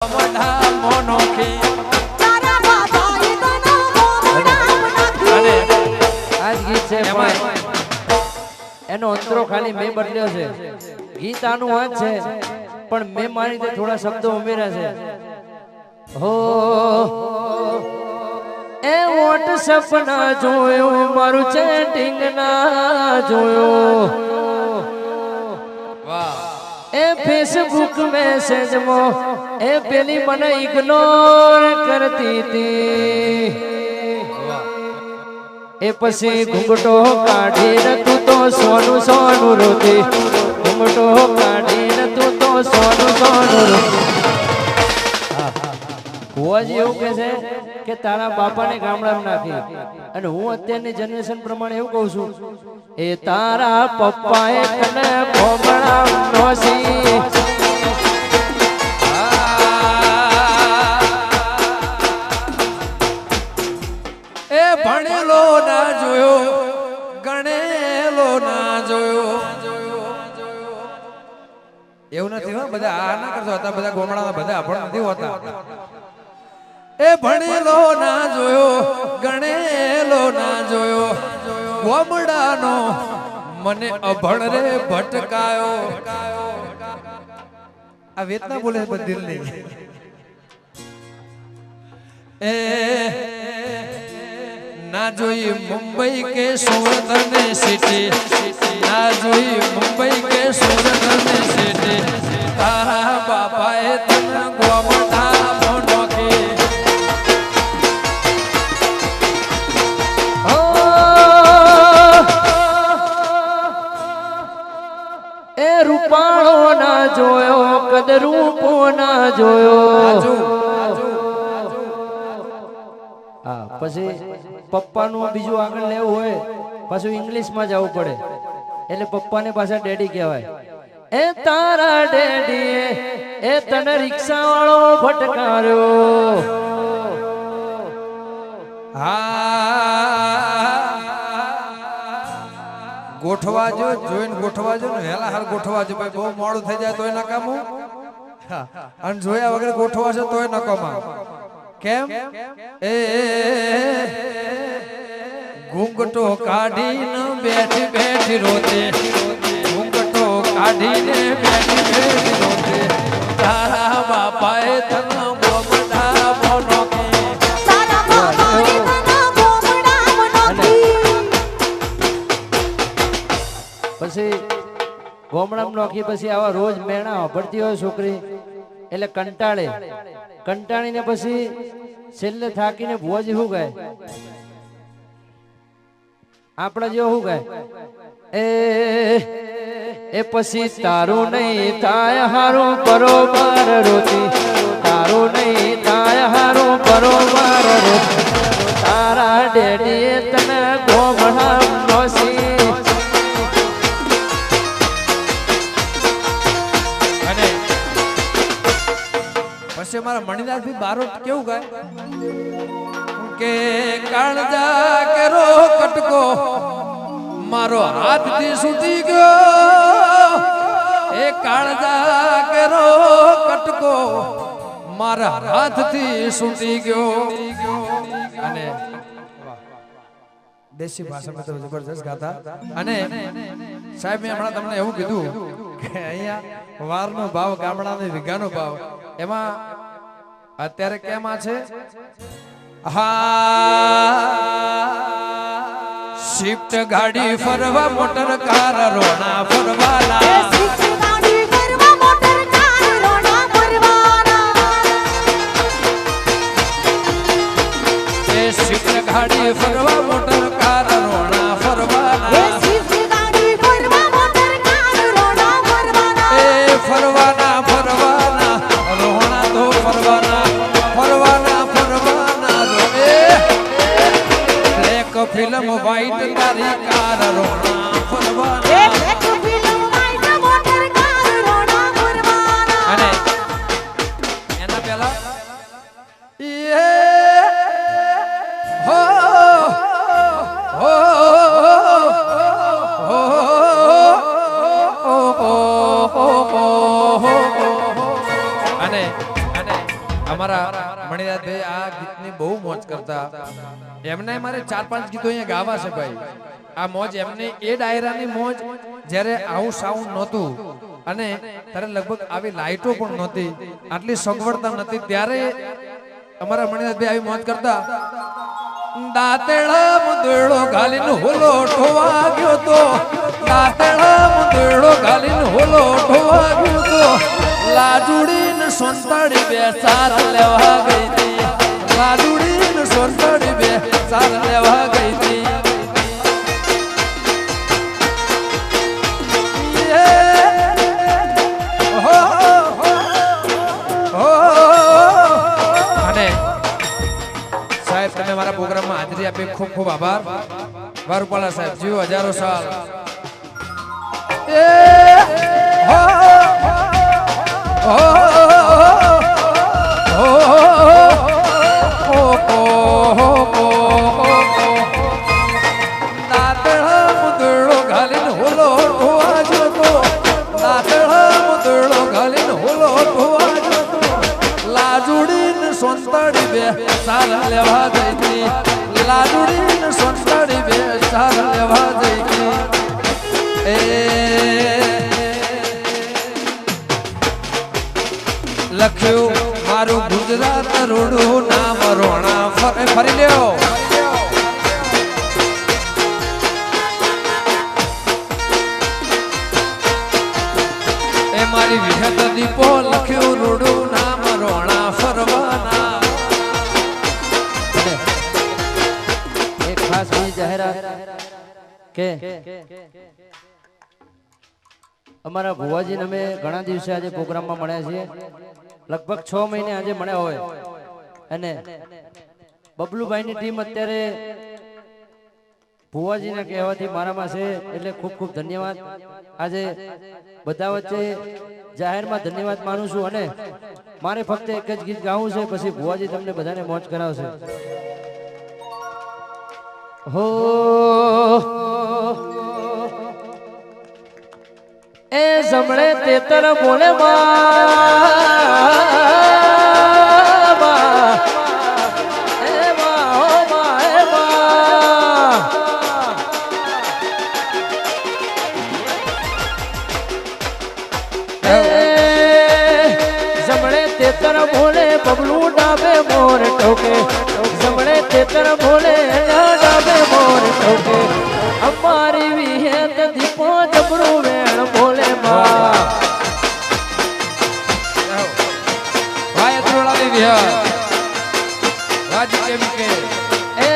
એનો અંતરો ખાલી મેં બદલ્યો છે. ગીત આનું આ છે પણ મેં મારી રીતે થોડા શબ્દો ઉમેર્યા છે. હો એ વોટ્સએપ ના જોયો મારું ચેટિંગ ના જોયો એ ફેસબુક મેસેજ માં એ પેલી મને ઇગ્નોર કરતી હતી એ પછી ઘૂંઘટો કાઢીને તું તો સોનું સોનું રોતી ઘૂંઘટો કાઢીને તું તો સોનું સોનું રોતી. ભુવાજી એવું કહે છે કે તારા બાપાને ગામડામાં નાખી અને હું અત્યારની જનરેશન પ્રમાણે એવું કહું છું એ તારા પપ્પાએ તને ગામડામાં નોસી એ ભણેલો ના જોયો ગણેલો ના જોયો. એવું નથી હો, બધા આ ના કરતા હતા, બધા ગોમડાના બધા અભણ નથી હોતા. એ ભણેલો ના જોયો ગણેલો ના જોયો ગોમડાનો મને અભણ રે ભટકાયો. આ વેતના બોલે દિલ નહીં. એ ના જોઈ મુંબઈ કે સુરત ને સિટી ના જોઈ મુંબઈ કે સુરત ને સિટી તારા બાપાએ તને ગોમડા મોનોકી. એ રૂપાળો ના જોયો કદ રૂપો ના જોયો. હા પછી પપ્પાનું બીજું આગળ લેવું હોય પાછું ઇંગ્લિશમાં જવું પડે એટલે પપ્પાને પાછા ડેડી કહેવાય. એ તારા ડેડીએ એ તને રિક્ષા વાળો ફટકાર્યો. હા ગોઠવાજો જોઈને ગોઠવાજો ને વહેલા હાર ગોઠવાજો ભાઈ, બહુ મોડું થઈ જાય તોય નકામું અને જોયા વગર ગોઠવાશો તોય નકામા. કેમ? એ ઘૂંઘટો કાઢીને બેઠી બેઠી રોતે ઘૂંઘટો કાઢીને બેઠી બેઠી રોતે તારા બાપાએ તને ગોમડા મોનોકી. પછી ગોમડામાં નોખી પછી આવા રોજ મેણા ભરતી હોય છોકરી એટલે કંટાળીને પછી છેલ્લે થાકીને ભુવાજી શું ગાય આપણા જેવો શું ગાય એ પછી તારું નહીં થાય હારું બરોબર રોતી તારું નહીં થાય હારું બરોબર રોતી તારા ડેડીએ તને ગોમડા નોસી. પછી મારા મણિદાસ ભી બારોટ કેવું ગાય કે કાળજા કેરો કટકો મારો હાથથી સૂતી ગયો. એ કાળજા કેરો કટકો મારા હાથથી સૂતી ગયો. અને દેશી ભાષામાં તો જબરજસ્ત ગાતા. અને સાહેબ મેં હમણાં તમને એવું કીધું કે અહીંયા વારનો ભાવ ગામડાનો વીઘાનો ભાવ એમાં અત્યારે કેમ આ છે. હા શિફ્ટ ગાડી ફરવા મોટર કાર રોણા ફરવાના એ શિફ્ટ ગાડી ફરવા મોટર કાર રોણા ફરવાના એ ફરવાના ફરવાના રોણા તો ફરવાના ફરવાના ફરવાના રે બ્લેક ફિલ્મ વ્હાઈટ તારી કાર રોણા ફરવાના. અને એના પહેલા હો હો અને અમારા મણિરાજભાઈ આ ગીતની બહુ મોજ કરતા. એમને મારે 4-5 ગીતો અહીંયા ગાવા છે ભાઈ. આ મોજ એમને એ ડાયરાની મોજ જ્યારે આવું સાઉન્ડ નહોતું અને ત્યારે લગભગ આવી લાઈટો પણ નહોતી, આટલી સગવડતા નથી, ત્યારે અમારા મણિરાજભાઈ આવી મોજ કરતા. દાતેડા મુંદડો ગાલીને હોલો ઠોવા ગયો તો, દાતેડા મુંદડો ગાલીને હોલો ઠોવા ગયો તો, લાજુડીને સોંતાડી બે ચાર લેવા ગઈ હતી, લાજુડીને સોંતાડી બે ચાર લેવા ગઈ હતી. તમે મારા પ્રોગ્રામમાં હાજરી આપી ખૂબ ખૂબ આભાર. વારુપાલા સાહેબ જીવો હજારો સાલ. દાતડા મુંદડો ઘાલીને હોલો ઠોવા ગયો તો, દાતડા મુંદડો ઘાલીને હોલો ઠોવા ગયો તો, લાજુડીને સોંતાડી બે ચાર લેવા ગઈ હતી, લાજુડીને સોંતાડી બે ચાર લેવા ગઈ હતી. લખ્યું મારું ગુજરાત રોડું નામ રોણા, ફરી લ્યો. એ મારી વિહત દીપો લખ્યું રોડું નામ રોણા ફરવાના. એક ખાસ બીજી જાહેરાત કે અમારા ભુવાજીને અમે ઘણા દિવસે આજે પ્રોગ્રામમાં મળ્યા છીએ, લગભગ 6 મહિને આજે મળ્યા હોય, અને બબલુભાઈની ટીમ અત્યારે ભુવાજીના કહેવાથી મારામાં છે, એટલે ખૂબ ખૂબ ધન્યવાદ. આજે બધા વચ્ચે જાહેરમાં ધન્યવાદ માનું છું, અને મારે ફક્ત એક જ ગીત ગાવું છે, પછી ભુવાજી તમને બધાને મોજ કરાવશે. હો એ જમણે તેતર બોલે જમણે તેતર બોલે બબલુ ડાબે મોર ટોકે, જમણે તેતર બોલે ડાબે મોર ટોકે, અમારી વિહેત દીપો જબરું વેણ બોલે માં. ભાઈ ત્રોડાની વિહાર રાજ કેમ કે એ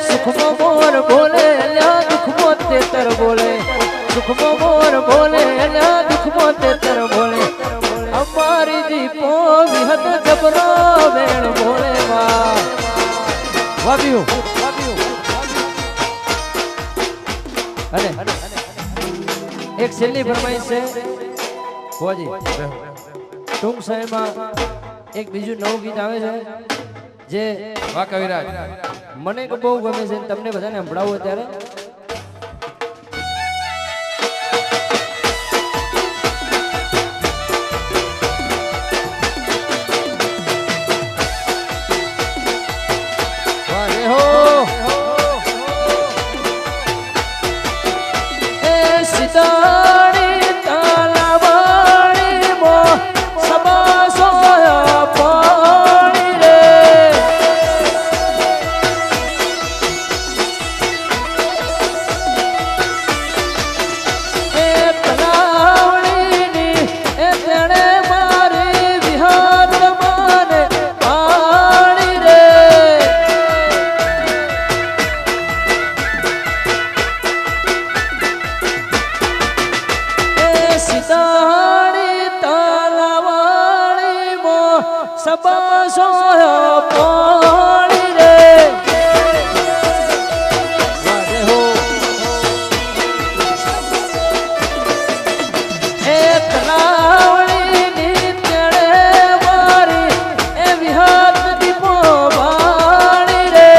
સુખમો મોર બોલે લ્યા દુખમો તેતર બોલે, સુખમો મોર બોલે લ્યા દુખમો તેતર બોલે, અમારી દીપો વિહત જબરો વેણ બોલે માં. વાવ્યું અને એક છેલ્લી ફરમાઈશ છે ભુવાજી, ટૂંક સમયમાં એક બીજું નવું ગીત આવે છે જે વાહ કવિરાજ મને બહુ ગમે છે, તમને બધાને સંભળાવું અત્યારે. સિતારી તાલાવાળી મો સબા સોયા પાણી રે, એ તલાવણીની એ તેણે મારી વિહાર માને પાણી રે. સિતારી તાલાવાળી મો સબા સોયા પાણી રે. એ તલાવણીની તેણે મારી એ વિહાર દીપો વાળી રે.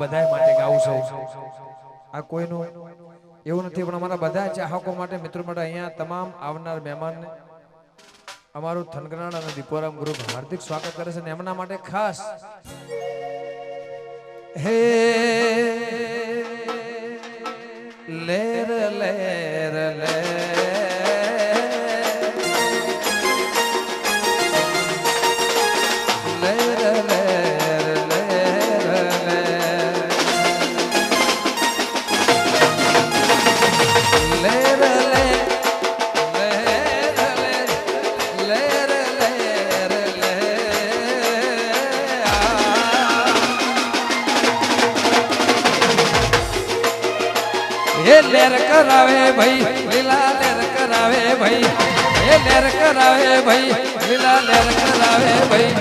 બધાય માટે ગાવું છું આ કોઈનું એવું નથી પણ અમારા બધા ચાહકો માટે મિત્રો માટે અહીંયા તમામ આવનાર મહેમાનને અમારું થનગરાણ અને દીપોરામ ગ્રુપ હાર્દિક સ્વાગત કરે છે અને એમના માટે ખાસ હે લેર લેર લેર લેર કરાવે ભાઈ લીલા લેર કરાવે ભાઈ એ લેર કરાવે ભાઈ લીલા લેર કરાવે ભાઈ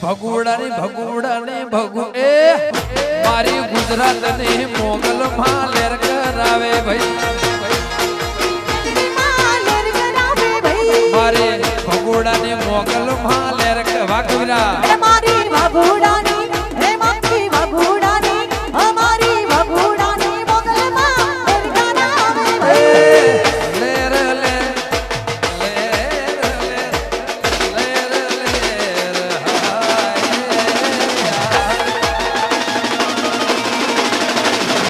ભગુડાની ભગુ એ મારી ગુજરાતની મોગલ માં લેર કરાવે ભાઈ મારી ભગુડાની મોગલ માં લેર વાઘવીરા મારી ભગુડાની